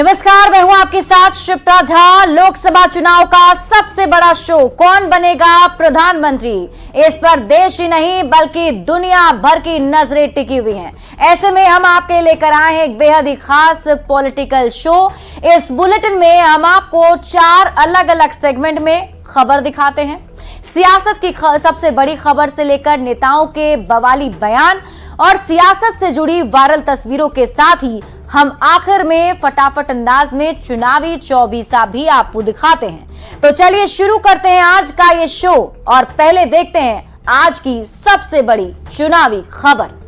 नमस्कार, मैं हूं आपके साथ शिप्रा झा। लोकसभा चुनाव का सबसे बड़ा शो, कौन बनेगा प्रधानमंत्री, इस पर देश ही नहीं बल्कि दुनिया भर की नजरें टिकी हुई हैं। ऐसे में हम आपके लिए लेकर आए हैं एक बेहद ही खास पॉलिटिकल शो। इस बुलेटिन में हम आपको 4 अलग अलग सेगमेंट में खबर दिखाते हैं। सियासत की सबसे बड़ी खबर से लेकर नेताओं के बवाली बयान और सियासत से जुड़ी वायरल तस्वीरों के साथ ही हम आखिर में फटाफट अंदाज में चुनावी चौबीसा भी आपको दिखाते हैं। तो चलिए शुरू करते हैं आज का ये शो और पहले देखते हैं आज की सबसे बड़ी चुनावी खबर।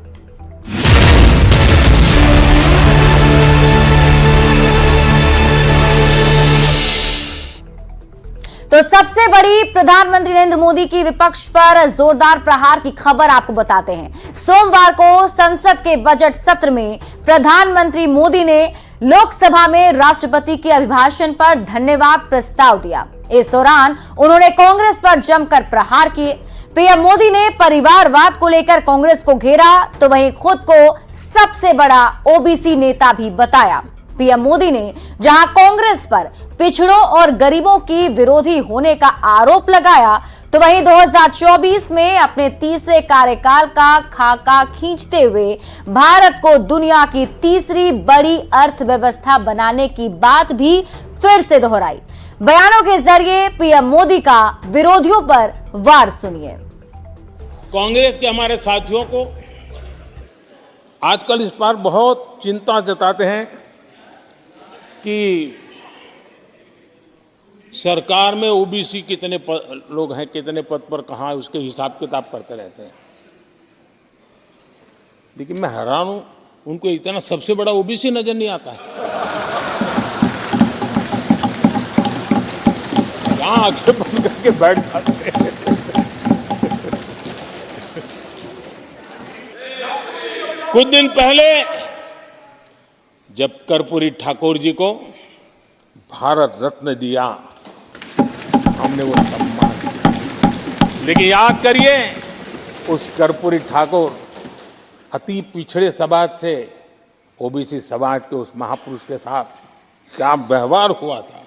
तो सबसे बड़ी प्रधानमंत्री नरेंद्र मोदी की विपक्ष पर जोरदार प्रहार की खबर आपको बताते हैं। सोमवार को संसद के बजट सत्र में प्रधानमंत्री मोदी ने लोकसभा में राष्ट्रपति के अभिभाषण पर धन्यवाद प्रस्ताव दिया। इस दौरान उन्होंने कांग्रेस पर जमकर प्रहार किए। पीएम मोदी ने परिवारवाद को लेकर कांग्रेस को घेरा तो वहीं खुद को सबसे बड़ा ओबीसी नेता भी बताया। पीएम मोदी ने जहां कांग्रेस पर पिछड़ों और गरीबों की विरोधी होने का आरोप लगाया तो वहीं 2024 में अपने तीसरे कार्यकाल का खाका खींचते हुए भारत को दुनिया की तीसरी बड़ी अर्थव्यवस्था बनाने की बात भी फिर से दोहराई। बयानों के जरिए पीएम मोदी का विरोधियों पर वार सुनिए। कांग्रेस के हमारे साथियों को आजकल इस पर बहुत चिंता जताते हैं कि सरकार में ओबीसी कितने लोग हैं, कितने पद पर कहाँ है, उसके हिसाब किताब करते रहते हैं। लेकिन मैं हैरान हूं, उनको इतना सबसे बड़ा ओबीसी नजर नहीं आता है। कहाँ आंखें बंद करके बैठ जाते हैं। कुछ दिन पहले जब कर्पूरी ठाकुर जी को भारत रत्न दिया, हमने वो सम्मान दिया। लेकिन याद करिए, उस कर्पूरी ठाकुर अति पिछड़े समाज से ओबीसी समाज के उस महापुरुष के साथ क्या व्यवहार हुआ था,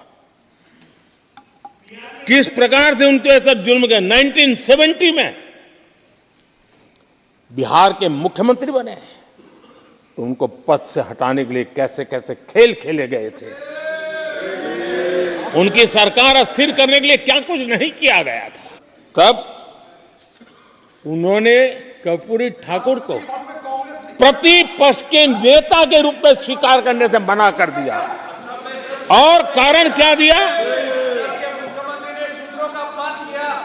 किस प्रकार से उनके साथ जुल्म किया। 1970 में बिहार के मुख्यमंत्री बने तो उनको पद से हटाने के लिए कैसे कैसे खेल खेले गए थे। उनकी सरकार अस्थिर करने के लिए क्या कुछ नहीं किया गया था। तब उन्होंने कर्पूरी ठाकुर को प्रतिपक्ष के नेता के रूप में स्वीकार करने से मना कर दिया। और कारण क्या दिया?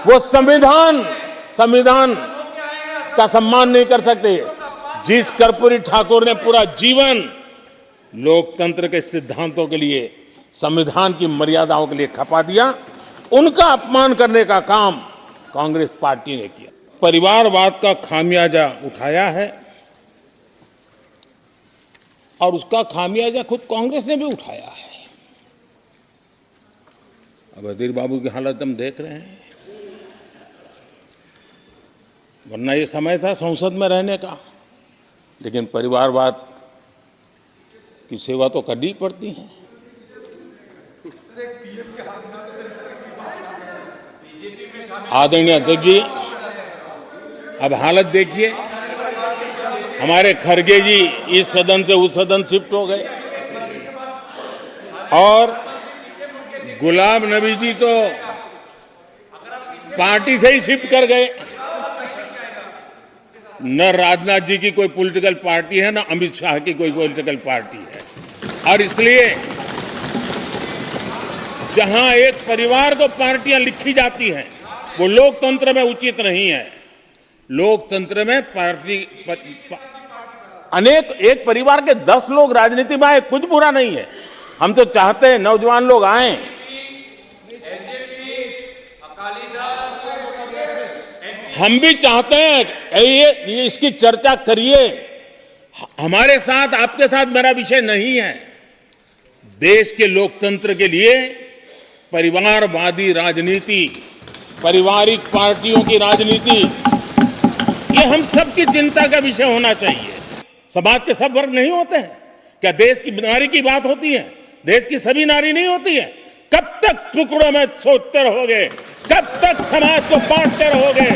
वो संविधान का सम्मान नहीं कर सकते। जिस कर्पूरी ठाकुर ने पूरा जीवन लोकतंत्र के सिद्धांतों के लिए, संविधान की मर्यादाओं के लिए खपा दिया, उनका अपमान करने का काम कांग्रेस पार्टी ने किया। परिवारवाद का खामियाजा उठाया है और उसका खामियाजा खुद कांग्रेस ने भी उठाया है। अब अधीर बाबू की हालत हम देख रहे हैं। वरना ये समय था संसद में रहने का, लेकिन परिवारवाद की सेवा तो करनी पड़ती है। आदरणीय अध्यक्ष जी, अब हालत देखिए। हमारे खरगे जी इस सदन से उस सदन शिफ्ट हो गए और गुलाम नबी जी तो पार्टी से ही शिफ्ट कर गए। न राजनाथ जी की कोई पॉलिटिकल पार्टी है, न अमित शाह की कोई पॉलिटिकल पार्टी है। और इसलिए जहां एक परिवार को पार्टियां लिखी जाती हैं, वो लोकतंत्र में उचित नहीं है। लोकतंत्र में पार्टी एक परिवार के 10 लोग राजनीति में आए, कुछ बुरा नहीं है। हम तो चाहते हैं नौजवान लोग आए। हम भी चाहते हैं ये इसकी चर्चा करिए। हमारे साथ, आपके साथ मेरा विषय नहीं है। देश के लोकतंत्र के लिए परिवारवादी राजनीति, पारिवारिक पार्टियों की राजनीति, ये हम सबकी चिंता का विषय होना चाहिए। समाज के सब वर्ग नहीं होते हैं क्या? देश की बीमारी की बात होती है, देश की सभी नारी नहीं होती है। कब तक टुकड़ों में सोचते रहोगे? कब तक समाज को बांटते रहोगे?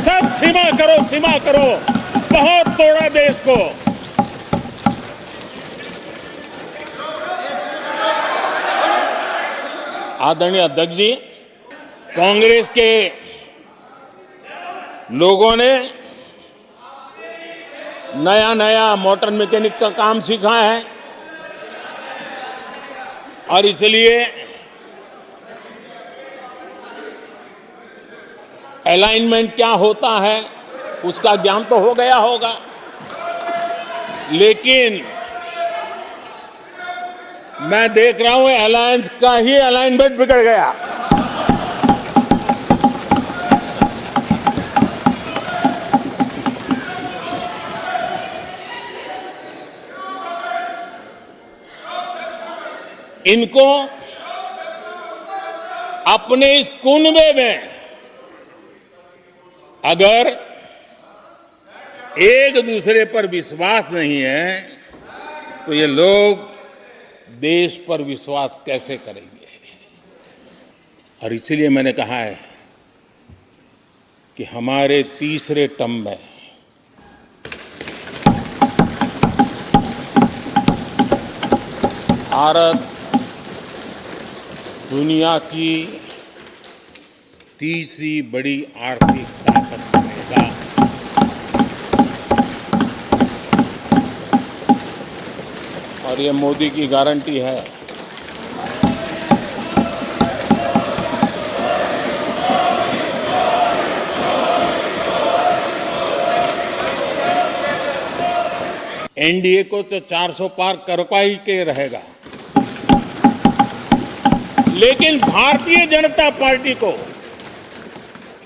सब सीमा करो, सीमा करो। बहुत तोड़ा देश को। आदरणीय अध्यक्ष जी, कांग्रेस के लोगों ने नया नया मोटर मैकेनिक का काम सीखा है और इसलिए अलाइनमेंट क्या होता है उसका ज्ञान तो हो गया होगा, लेकिन मैं देख रहा हूं अलायंस का ही अलाइनमेंट बिगड़ गया। इनको अपने इस कुनबे में अगर एक दूसरे पर विश्वास नहीं है तो ये लोग देश पर विश्वास कैसे करेंगे? और इसीलिए मैंने कहा है कि हमारे तीसरे टर्म में भारत दुनिया की तीसरी बड़ी आर्थिक ताकत बनेगा। और ये मोदी की गारंटी है। एनडीए को तो 400 पार कर पाई के रहेगा, लेकिन भारतीय जनता पार्टी को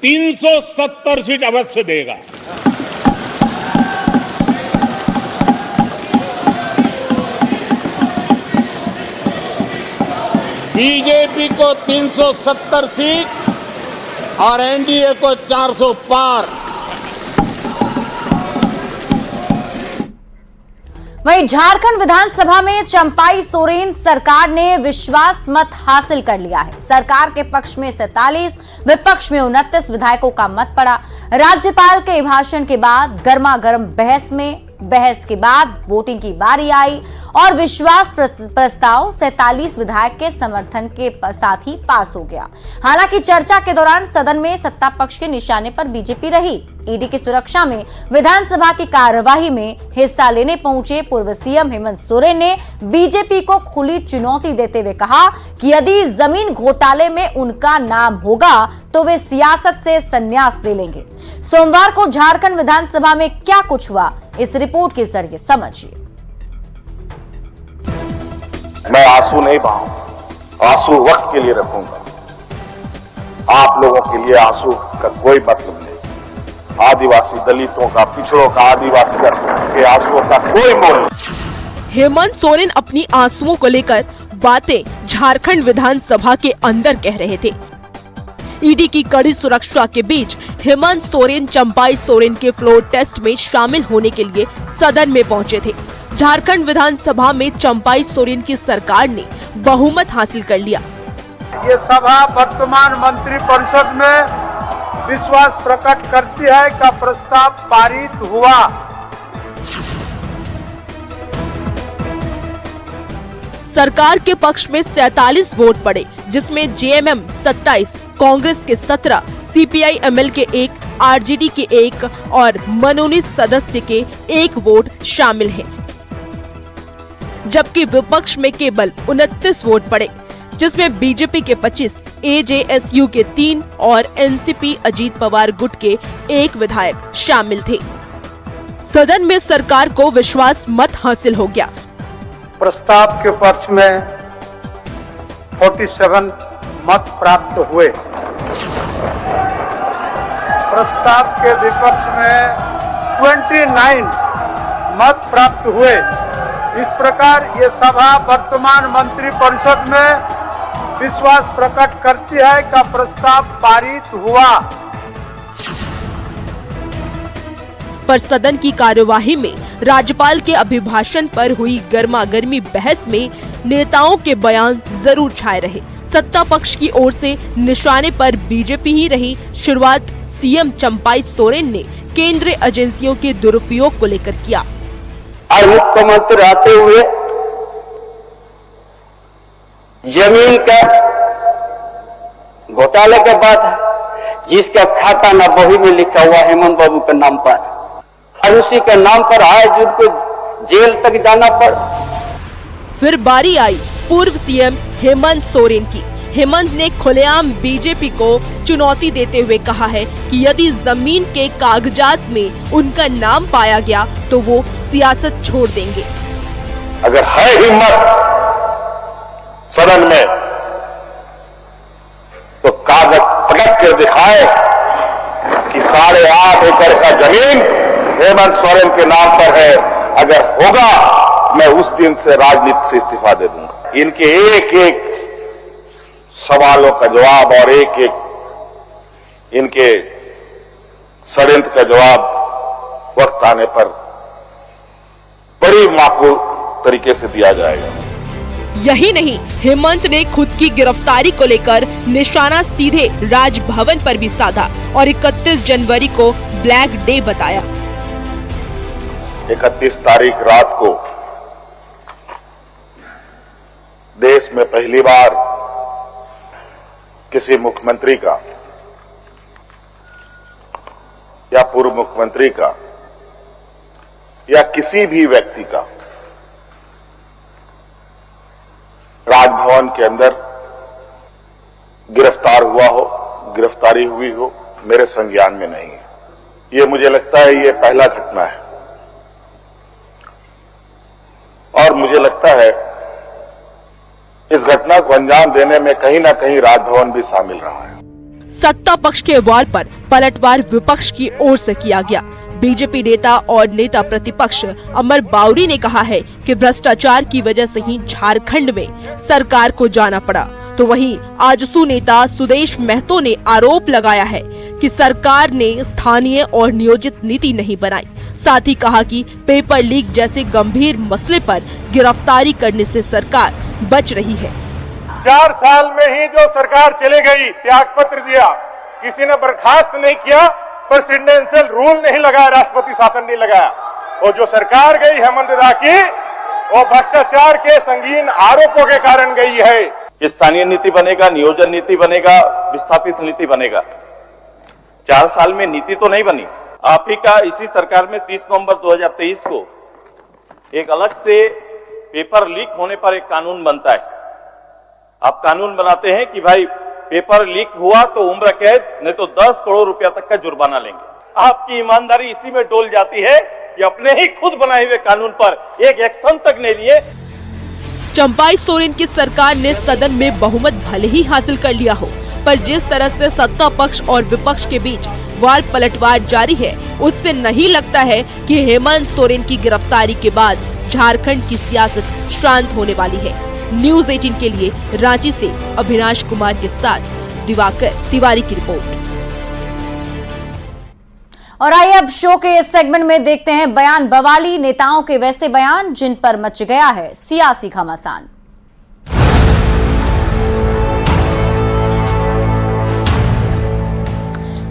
370 सीट अवश्य देगा। बीजेपी को 370 सीट और एनडीए को 400 पार। वहीं झारखंड विधानसभा में चंपाई सोरेन सरकार ने विश्वास मत हासिल कर लिया है। सरकार के पक्ष में 47, विपक्ष में 29 विधायकों का मत पड़ा। राज्यपाल के भाषण के बाद गर्मागर्म बहस के बाद वोटिंग की बारी आई और विश्वास प्रस्ताव 47 विधायक के समर्थन के साथ ही पास हो गया। हालांकि चर्चा के दौरान सदन में सत्ता पक्ष के निशाने पर बीजेपी रही। ईडी की सुरक्षा में विधानसभा की कार्यवाही में हिस्सा लेने पहुंचे पूर्व सीएम हेमंत सोरेन ने बीजेपी को खुली चुनौती देते हुए कहा कि यदि जमीन घोटाले में उनका नाम होगा तो वे सियासत से संन्यास ले लेंगे। सोमवार को झारखंड विधानसभा में क्या कुछ हुआ, इस रिपोर्ट के जरिए समझिए। मैं आंसू नहीं बहाऊंगा, आंसू वक्त के लिए रखूंगा। आप लोगों के लिए आंसू का कोई मतलब नहीं। आदिवासी दलितों का, पिछड़ों का, आदिवासी के आंसुओं का कोई मोल नहीं। हेमंत सोरेन अपनी आंसुओं को लेकर बातें झारखंड विधानसभा के अंदर कह रहे थे। ईडी की कड़ी सुरक्षा के बीच हेमंत सोरेन चंपाई सोरेन के फ्लोर टेस्ट में शामिल होने के लिए सदन में पहुंचे थे। झारखंड विधानसभा में चंपाई सोरेन की सरकार ने बहुमत हासिल कर लिया। ये सभा वर्तमान मंत्रिपरिषद में विश्वास प्रकट करती है का प्रस्ताव पारित हुआ। सरकार के पक्ष में 47 वोट पड़े, जिसमें जेएमएम 27, कांग्रेस के 17, सीपीआई एमएल के 1, आरजेडी के 1 और मनोनीत सदस्य के 1 वोट शामिल हैं। जबकि विपक्ष में केवल 29 वोट पड़े, जिसमें बीजेपी के 25, एजेएसयू के 3 और एनसीपी अजीत पवार गुट के 1 विधायक शामिल थे। सदन में सरकार को विश्वास मत हासिल हो गया। प्रस्ताव के पक्ष में 47 मत प्राप्त हुए। प्रस्ताव के विपक्ष में 29 मत प्राप्त हुए। इस प्रकार ये सभा वर्तमान मंत्रिपरिषद में विश्वास प्रकट करती है का प्रस्ताव पारित हुआ। पर सदन की कार्यवाही में राज्यपाल के अभिभाषण पर हुई गर्मागर्मी बहस में नेताओं के बयान जरूर छाए रहे। सत्ता पक्ष की ओर से निशाने पर बीजेपी ही रही। शुरुआत सीएम चंपाई सोरेन ने केंद्रीय एजेंसियों के दुरुपयोग को लेकर किया। आज मुख्यमंत्री आते हुए जमीन का घोटाले के बाद जिसका खाता न बही में लिखा हुआ हेमंत बाबू के नाम पर, और उसी के नाम पर आज उनको जेल तक जाना पड़ा। फिर बारी आई पूर्व सीएम हेमंत सोरेन की। हेमंत ने खुलेआम बीजेपी को चुनौती देते हुए कहा है कि यदि जमीन के कागजात में उनका नाम पाया गया तो वो सियासत छोड़ देंगे। अगर है हिम्मत सदन में तो कागज पलट कर दिखाए कि 8.5 एकड़ का जमीन हेमंत सोरेन के नाम पर है। अगर होगा मैं उस दिन से राजनीति से इस्तीफा दे दूंगा। इनके एक एक सवालों का जवाब और एक एक इनके षड्यंत्र का जवाब वक्त आने पर बड़ी माकूल तरीके से दिया जाएगा। यही नहीं, हेमंत ने खुद की गिरफ्तारी को लेकर निशाना सीधे राजभवन पर भी साधा और 31 जनवरी को ब्लैक डे बताया। 31 तारीख रात को देश में पहली बार किसी मुख्यमंत्री का या पूर्व मुख्यमंत्री का या किसी भी व्यक्ति का राजभवन के अंदर गिरफ्तार हुआ हो, गिरफ्तारी हुई हो, मेरे संज्ञान में नहीं है। ये मुझे लगता है ये पहला घटना है और मुझे लगता है इस घटना को अंजाम देने में कहीं ना कहीं राजभवन भी शामिल रहा है। सत्ता पक्ष के वार पर पलटवार विपक्ष की ओर से किया गया। बीजेपी नेता और नेता प्रतिपक्ष अमर बावरी ने कहा है कि भ्रष्टाचार की वजह से ही झारखंड में सरकार को जाना पड़ा। तो वहीं आजसू नेता सुदेश महतो ने आरोप लगाया है कि सरकार ने स्थानीय और नियोजित नीति नहीं बनाई। साथ ही कहा कि पेपर लीक जैसे गंभीर मसले पर गिरफ्तारी करने से सरकार बच रही है। 4 साल में ही जो सरकार चले गई, त्याग पत्र दिया, किसी ने बर्खास्त नहीं किया, प्रेसिडेंशियल रूल नहीं लगाया, राष्ट्रपति शासन नहीं लगाया। और जो सरकार गई हेमंत दा की, वो भ्रष्टाचार के संगीन आरोपों के कारण गई है। स्थानीय नीति बनेगा, नियोजन नीति बनेगा, विस्थापित नीति बनेगा। 4 साल में नीति तो नहीं बनी। आप ही का इसी सरकार में 30 नवंबर 2023 को एक अलग से पेपर लीक होने पर एक कानून बनता है। आप कानून बनाते हैं कि भाई पेपर लीक हुआ तो उम्र कैद, नहीं तो 10 करोड़ रुपया तक का जुर्माना लेंगे। आपकी ईमानदारी इसी में डोल जाती है कि अपने ही खुद बनाए हुए कानून पर एक एक्शन तक नहीं लिए। चंपाई सोरेन की सरकार ने सदन में बहुमत भले ही हासिल कर लिया हो, पर जिस तरह से सत्ता पक्ष और विपक्ष के बीच वार पलटवार जारी है, उससे नहीं लगता है कि हेमंत सोरेन की गिरफ्तारी के बाद झारखंड की सियासत शांत होने वाली है। न्यूज़ 18 के लिए रांची से अभिनाश कुमार के साथ दिवाकर तिवारी की रिपोर्ट। और आइए अब शो के इस सेगमेंट में देखते हैं बयान बवाली नेताओं के वैसे बयान जिन पर मच गया है सियासी घमासान।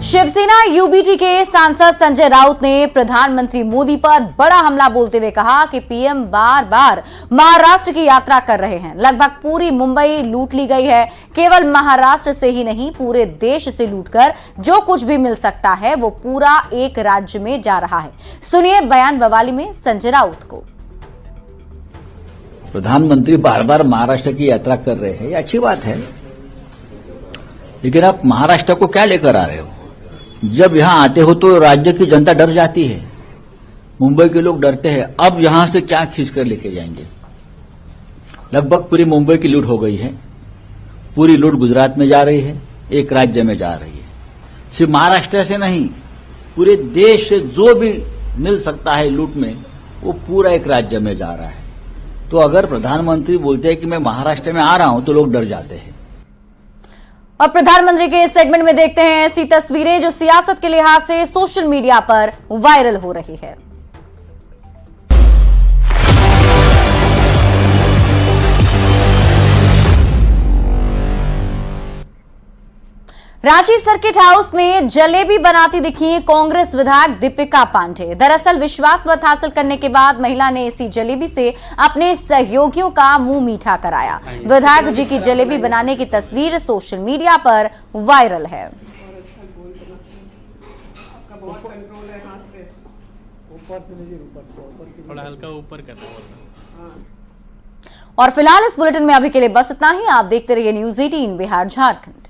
शिवसेना यूबीटी के सांसद संजय राउत ने प्रधानमंत्री मोदी पर बड़ा हमला बोलते हुए कहा कि पीएम बार बार महाराष्ट्र की यात्रा कर रहे हैं। लगभग पूरी मुंबई लूट ली गई है। केवल महाराष्ट्र से ही नहीं, पूरे देश से लूटकर जो कुछ भी मिल सकता है वो पूरा एक राज्य में जा रहा है। सुनिए बयान बवाली में संजय राउत को। प्रधानमंत्री बार बार महाराष्ट्र की यात्रा कर रहे हैं, ये अच्छी बात है, लेकिन आप महाराष्ट्र को क्या लेकर आ रहे हो? जब यहां आते हो तो राज्य की जनता डर जाती है, मुंबई के लोग डरते हैं। अब यहां से क्या खींच कर लेके जाएंगे? लगभग पूरी मुंबई की लूट हो गई है, पूरी लूट गुजरात में जा रही है, एक राज्य में जा रही है। सिर्फ महाराष्ट्र से नहीं, पूरे देश से जो भी मिल सकता है लूट में, वो पूरा एक राज्य में जा रहा है। तो अगर प्रधानमंत्री बोलते हैं कि मैं महाराष्ट्र में आ रहा हूं तो लोग डर जाते हैं। और प्रधानमंत्री के इस सेगमेंट में देखते हैं ऐसी तस्वीरें जो सियासत के लिहाज से सोशल मीडिया पर वायरल हो रही है। रांची सर्किट हाउस में जलेबी बनाती दिखी कांग्रेस विधायक दीपिका पांडे। दरअसल विश्वास मत हासिल करने के बाद महिला ने इसी जलेबी से अपने सहयोगियों का मुंह मीठा कराया। विधायक जी की जलेबी बनाने की तस्वीर सोशल मीडिया पर वायरल है। थोड़ा हल्का ऊपर करना। और फिलहाल इस बुलेटिन में अभी के लिए बस इतना ही। आप देखते रहिए न्यूज़ 18 बिहार झारखंड।